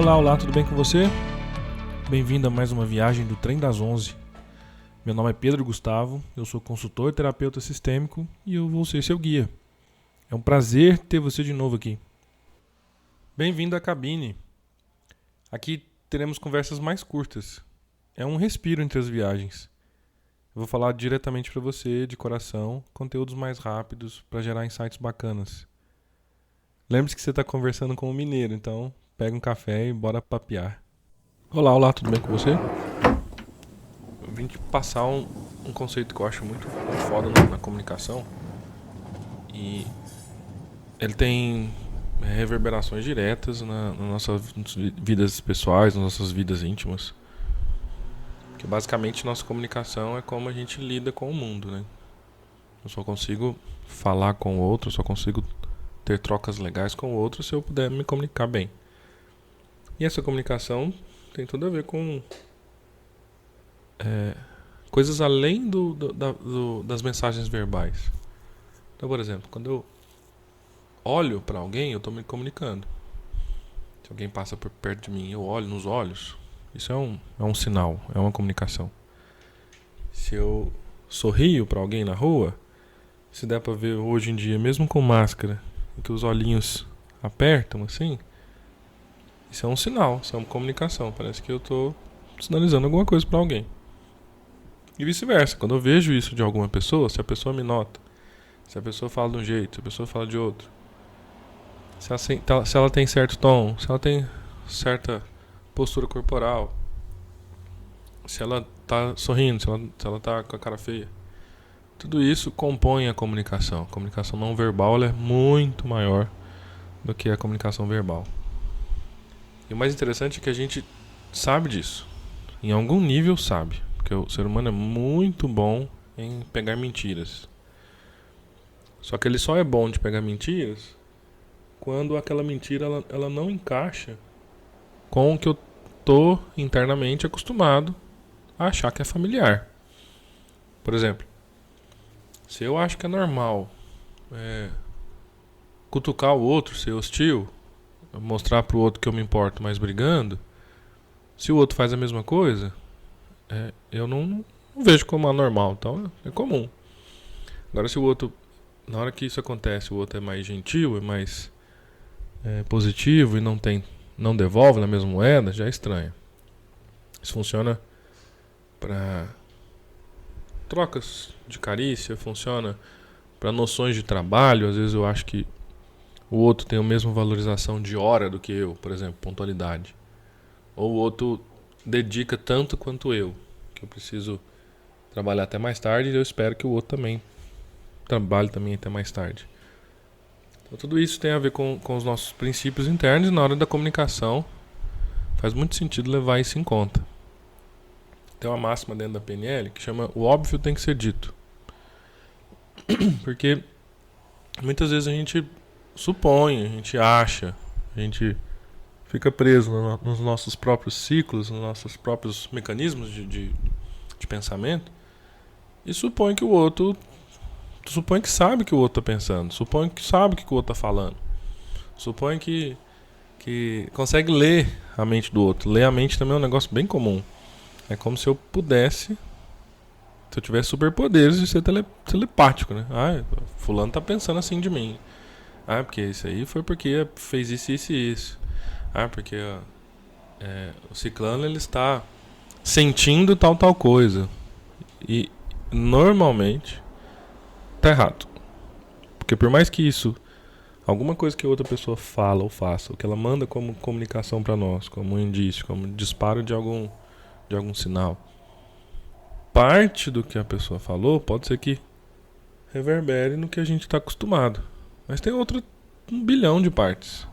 Olá, tudo bem com você? Bem-vindo a mais uma viagem do Trem das 11. Meu nome é Pedro Gustavo, eu sou consultor e terapeuta sistêmico e eu vou ser seu guia. É um prazer ter você de novo aqui. Bem-vindo à cabine. Aqui teremos conversas mais curtas. É um respiro entre as viagens. Eu vou falar diretamente para você, de coração, conteúdos mais rápidos para gerar insights bacanas. Lembre-se que você está conversando com um mineiro, então pega um café e bora papear. Olá, tudo bem com você? Eu vim te passar um conceito que eu acho muito foda na comunicação. E ele tem reverberações diretas nas nossas vidas pessoais, nas nossas vidas íntimas. Que basicamente nossa comunicação é como a gente lida com o mundo, né? Eu só consigo falar com o outro, eu só consigo ter trocas legais com o outro se eu puder me comunicar bem. E essa comunicação tem tudo a ver com coisas além das mensagens verbais. Então, por exemplo, quando eu olho para alguém, eu estou me comunicando. Se alguém passa por perto de mim e eu olho nos olhos, isso é um sinal, é uma comunicação. Se eu sorrio para alguém na rua, se der para ver hoje em dia, mesmo com máscara, que os olhinhos apertam assim, isso é um sinal, isso é uma comunicação. Parece que eu estou sinalizando alguma coisa para alguém. E vice-versa, quando eu vejo isso de alguma pessoa, se a pessoa me nota, se a pessoa fala de um jeito, se a pessoa fala de outro, se ela tem certo tom, se ela tem certa postura corporal, se ela tá sorrindo, se ela tá com a cara feia, tudo isso compõe a comunicação. A comunicação não verbal ela é muito maior do que a comunicação verbal. E o mais interessante é que a gente sabe disso. Em algum nível sabe. Porque o ser humano é muito bom em pegar mentiras. Só que ele só é bom de pegar mentiras quando aquela mentira ela não encaixa com o que eu tô internamente acostumado a achar que é familiar. Por exemplo, se eu acho que é normal cutucar o outro, ser hostil, mostrar pro outro que eu me importo, mas brigando, se o outro faz a mesma coisa, eu não vejo como anormal, então é comum. Agora, se o outro, na hora que isso acontece, o outro é mais gentil, é mais positivo e não devolve na mesma moeda, já é estranho. Isso funciona para trocas de carícia, funciona para noções de trabalho. Às vezes eu acho que o outro tem a mesma valorização de hora do que eu, por exemplo, pontualidade. Ou o outro dedica tanto quanto eu, que eu preciso trabalhar até mais tarde e eu espero que o outro também trabalhe também até mais tarde. Então tudo isso tem a ver com os nossos princípios internos e na hora da comunicação faz muito sentido levar isso em conta. Tem uma máxima dentro da PNL que chama o óbvio tem que ser dito. Porque muitas vezes a gente supõe, a gente acha, a gente fica preso nos nossos próprios ciclos, nos nossos próprios mecanismos de pensamento e supõe que o outro sabe o que o outro está pensando, supõe que sabe o que o outro está falando, supõe que consegue ler a mente do outro. Ler a mente também é um negócio bem comum. É como se eu pudesse, se eu tivesse superpoderes de ser telepático, né? Fulano tá pensando assim de mim. Porque isso aí foi porque fez isso e isso. Porque o ciclano ele está sentindo tal coisa. E normalmente tá errado. Porque por mais que isso, alguma coisa que outra pessoa fala ou faça, ou que ela manda como comunicação para nós, como um indício, como disparo de algum sinal, parte do que a pessoa falou pode ser que reverbere no que a gente está acostumado. Mas tem 1 bilhão de partes.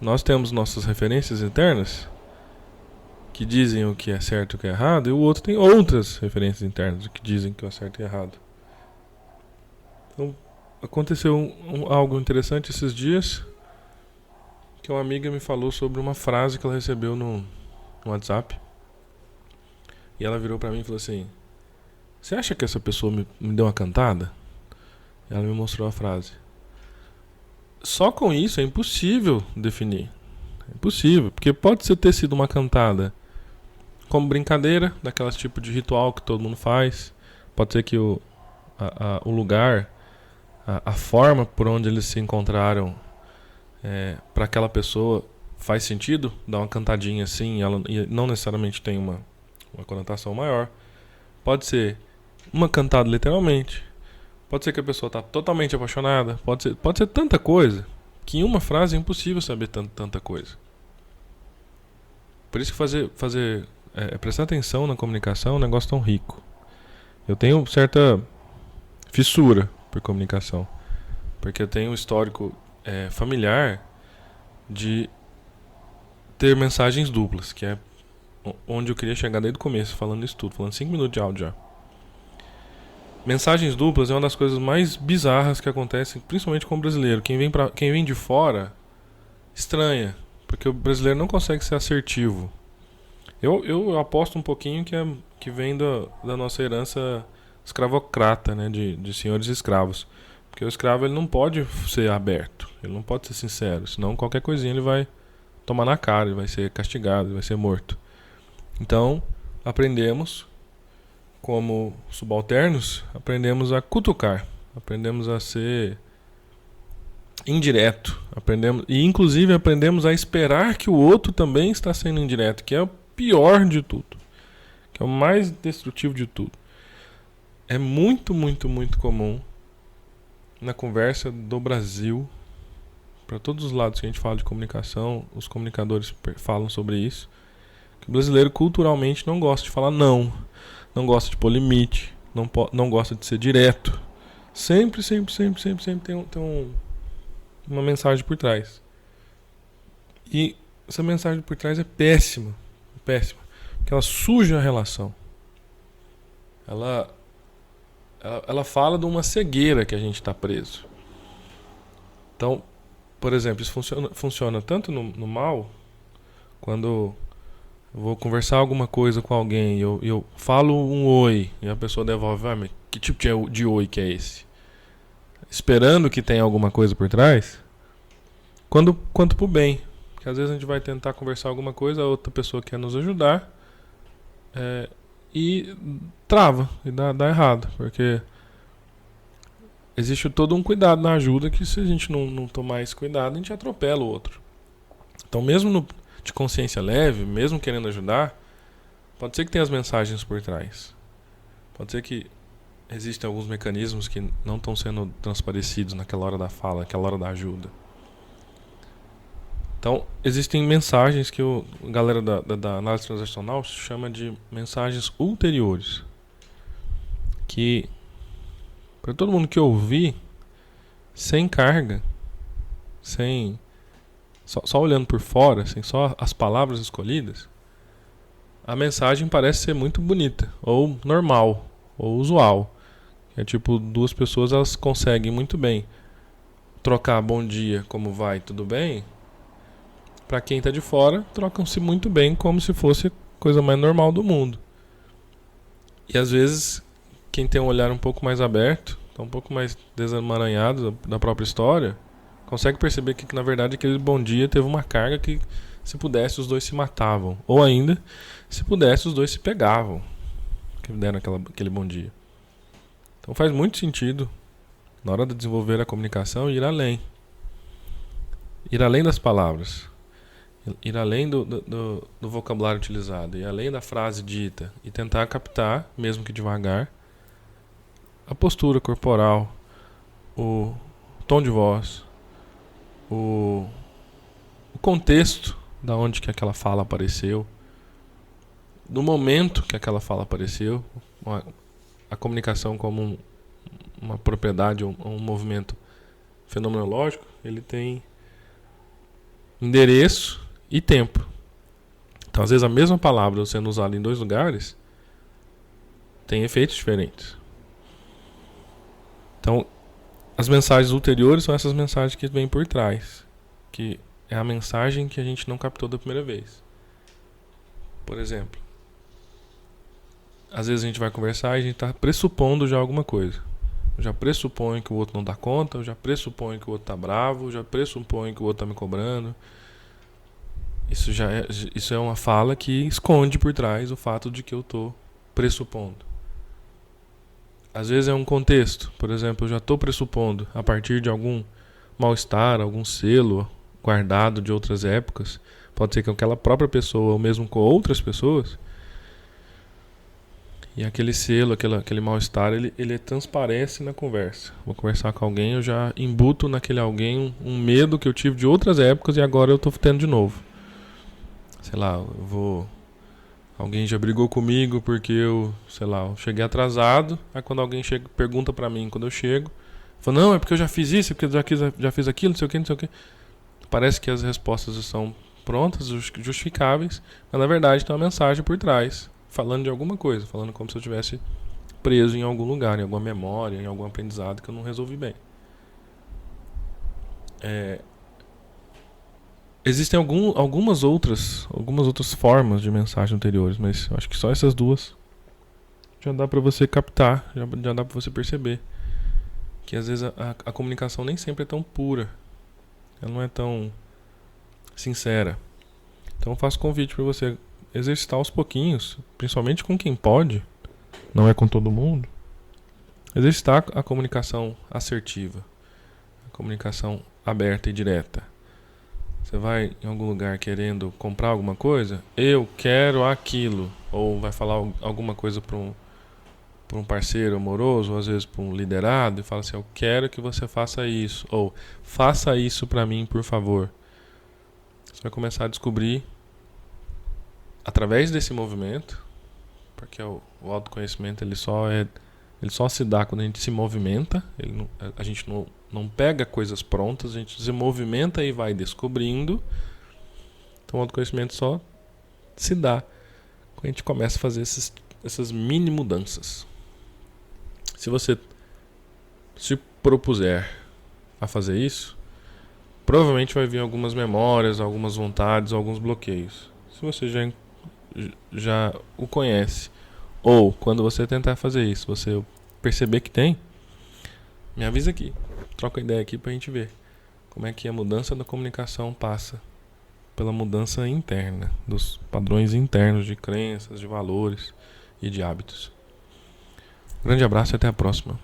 Nós temos nossas referências internas que dizem o que é certo e o que é errado, e o outro tem outras referências internas que dizem que é certo e errado. Então, aconteceu algo interessante esses dias, que uma amiga me falou sobre uma frase que ela recebeu no WhatsApp. E ela virou pra mim e falou assim: você acha que essa pessoa me deu uma cantada? Ela me mostrou a frase. Só com isso é impossível definir. É impossível, porque pode ter sido uma cantada como brincadeira, daquelas tipo de ritual que todo mundo faz. Pode ser que o lugar, a forma por onde eles se encontraram para aquela pessoa faz sentido, dar uma cantadinha assim, ela não necessariamente tem uma conotação maior. Pode ser uma cantada literalmente, pode ser que a pessoa está totalmente apaixonada, pode ser tanta coisa, que em uma frase é impossível saber tanta coisa. Por isso que prestar atenção na comunicação é um negócio tão rico. Eu tenho certa fissura por comunicação, porque eu tenho um histórico familiar de ter mensagens duplas, que é onde eu queria chegar desde o começo, falando isso tudo, falando 5 minutos de áudio já. Mensagens duplas é uma das coisas mais bizarras que acontecem, principalmente com o brasileiro. Quem vem de fora estranha, porque o brasileiro não consegue ser assertivo. Eu aposto um pouquinho que vem da nossa herança escravocrata, né, de senhores escravos. Porque o escravo ele não pode ser aberto, ele não pode ser sincero, senão qualquer coisinha ele vai tomar na cara, ele vai ser castigado, ele vai ser morto. Então, aprendemos, como subalternos, aprendemos a cutucar, aprendemos a ser indireto, e inclusive aprendemos a esperar que o outro também está sendo indireto, que é o pior de tudo, que é o mais destrutivo de tudo. É muito, muito, muito comum na conversa do Brasil, para todos os lados que a gente fala de comunicação, os comunicadores falam sobre isso, que o brasileiro culturalmente não gosta de falar não gosta de pôr limite, não gosta de ser direto. Sempre tem uma mensagem por trás. E essa mensagem por trás é péssima, porque ela suja a relação. Ela fala de uma cegueira que a gente está preso. Então, por exemplo, isso funciona tanto no mal, quando eu vou conversar alguma coisa com alguém, eu falo um oi, e a pessoa devolve, mas que tipo de oi que é esse? Esperando que tenha alguma coisa por trás, quanto pro bem. Porque às vezes a gente vai tentar conversar alguma coisa, a outra pessoa quer nos ajudar, e trava, e dá errado, porque existe todo um cuidado na ajuda, que se a gente não tomar esse cuidado, a gente atropela o outro. Então mesmo de consciência leve, mesmo querendo ajudar, pode ser que tenha as mensagens por trás. Pode ser que existem alguns mecanismos que não estão sendo transparecidos naquela hora da fala, naquela hora da ajuda. Então, existem mensagens que a galera da análise transacional chama de mensagens ulteriores. Que, para todo mundo que ouvir, sem carga, só olhando por fora, sem só as palavras escolhidas, a mensagem parece ser muito bonita, ou normal, ou usual. É tipo, duas pessoas elas conseguem muito bem trocar bom dia, como vai, tudo bem. Para quem está de fora, trocam-se muito bem, como se fosse a coisa mais normal do mundo. E às vezes, quem tem um olhar um pouco mais aberto, tá um pouco mais desemaranhado da própria história, consegue perceber que na verdade aquele bom dia teve uma carga que, se pudesse, os dois se matavam. Ou ainda, se pudesse, os dois se pegavam, que deram aquele bom dia. Então faz muito sentido, na hora de desenvolver a comunicação, ir além. Ir além das palavras. Ir além do vocabulário utilizado. Ir além da frase dita. E tentar captar, mesmo que devagar, a postura corporal, o tom de voz, o contexto da onde que aquela fala apareceu, do momento que aquela fala apareceu, a comunicação como uma propriedade ou um movimento fenomenológico, ele tem endereço e tempo. Então, às vezes, a mesma palavra sendo usada em dois lugares tem efeitos diferentes. Então, as mensagens ulteriores são essas mensagens que vêm por trás, que é a mensagem que a gente não captou da primeira vez. Por exemplo, às vezes a gente vai conversar e a gente está pressupondo já alguma coisa. Eu já pressuponho que o outro não dá conta, eu já pressuponho que o outro está bravo, eu já pressuponho que o outro está me cobrando. Isso é uma fala que esconde por trás o fato de que eu estou pressupondo. Às vezes é um contexto. Por exemplo, eu já estou pressupondo a partir de algum mal-estar, algum selo guardado de outras épocas. Pode ser que aquela própria pessoa, ou mesmo com outras pessoas. E aquele selo, aquele mal-estar, ele transparece na conversa. Vou conversar com alguém, eu já embuto naquele alguém um medo que eu tive de outras épocas e agora eu estou tendo de novo. Sei lá, alguém já brigou comigo porque eu cheguei atrasado. Aí quando alguém pergunta pra mim quando eu chego, eu falo, não, é porque eu já fiz isso, é porque eu já fiz aquilo, não sei o que, não sei o que. Parece que as respostas são prontas, justificáveis, mas na verdade tem uma mensagem por trás, falando de alguma coisa, falando como se eu estivesse preso em algum lugar, em alguma memória, em algum aprendizado que eu não resolvi bem. Existem algumas outras formas de mensagem anteriores, mas eu acho que só essas duas já dá pra você captar, já dá pra você perceber que às vezes a comunicação nem sempre é tão pura, ela não é tão sincera. Então eu faço convite pra você exercitar aos pouquinhos, principalmente com quem pode, não é com todo mundo, exercitar a comunicação assertiva, a comunicação aberta e direta. Você vai em algum lugar querendo comprar alguma coisa, eu quero aquilo, ou vai falar alguma coisa para um parceiro amoroso, ou às vezes para um liderado, e fala assim, eu quero que você faça isso, ou faça isso para mim, por favor. Você vai começar a descobrir, através desse movimento, porque o autoconhecimento ele só se dá quando a gente se movimenta, a gente não pega coisas prontas, a gente se movimenta e vai descobrindo. Então o autoconhecimento só se dá quando a gente começa a fazer essas mini mudanças. Se você se propuser a fazer isso, provavelmente vai vir algumas memórias, algumas vontades, alguns bloqueios. Se você já o conhece, ou quando você tentar fazer isso, você perceber que tem, me avisa aqui. Troca ideia aqui pra gente ver como é que a mudança da comunicação passa pela mudança interna, dos padrões internos de crenças, de valores e de hábitos. Grande abraço e até a próxima.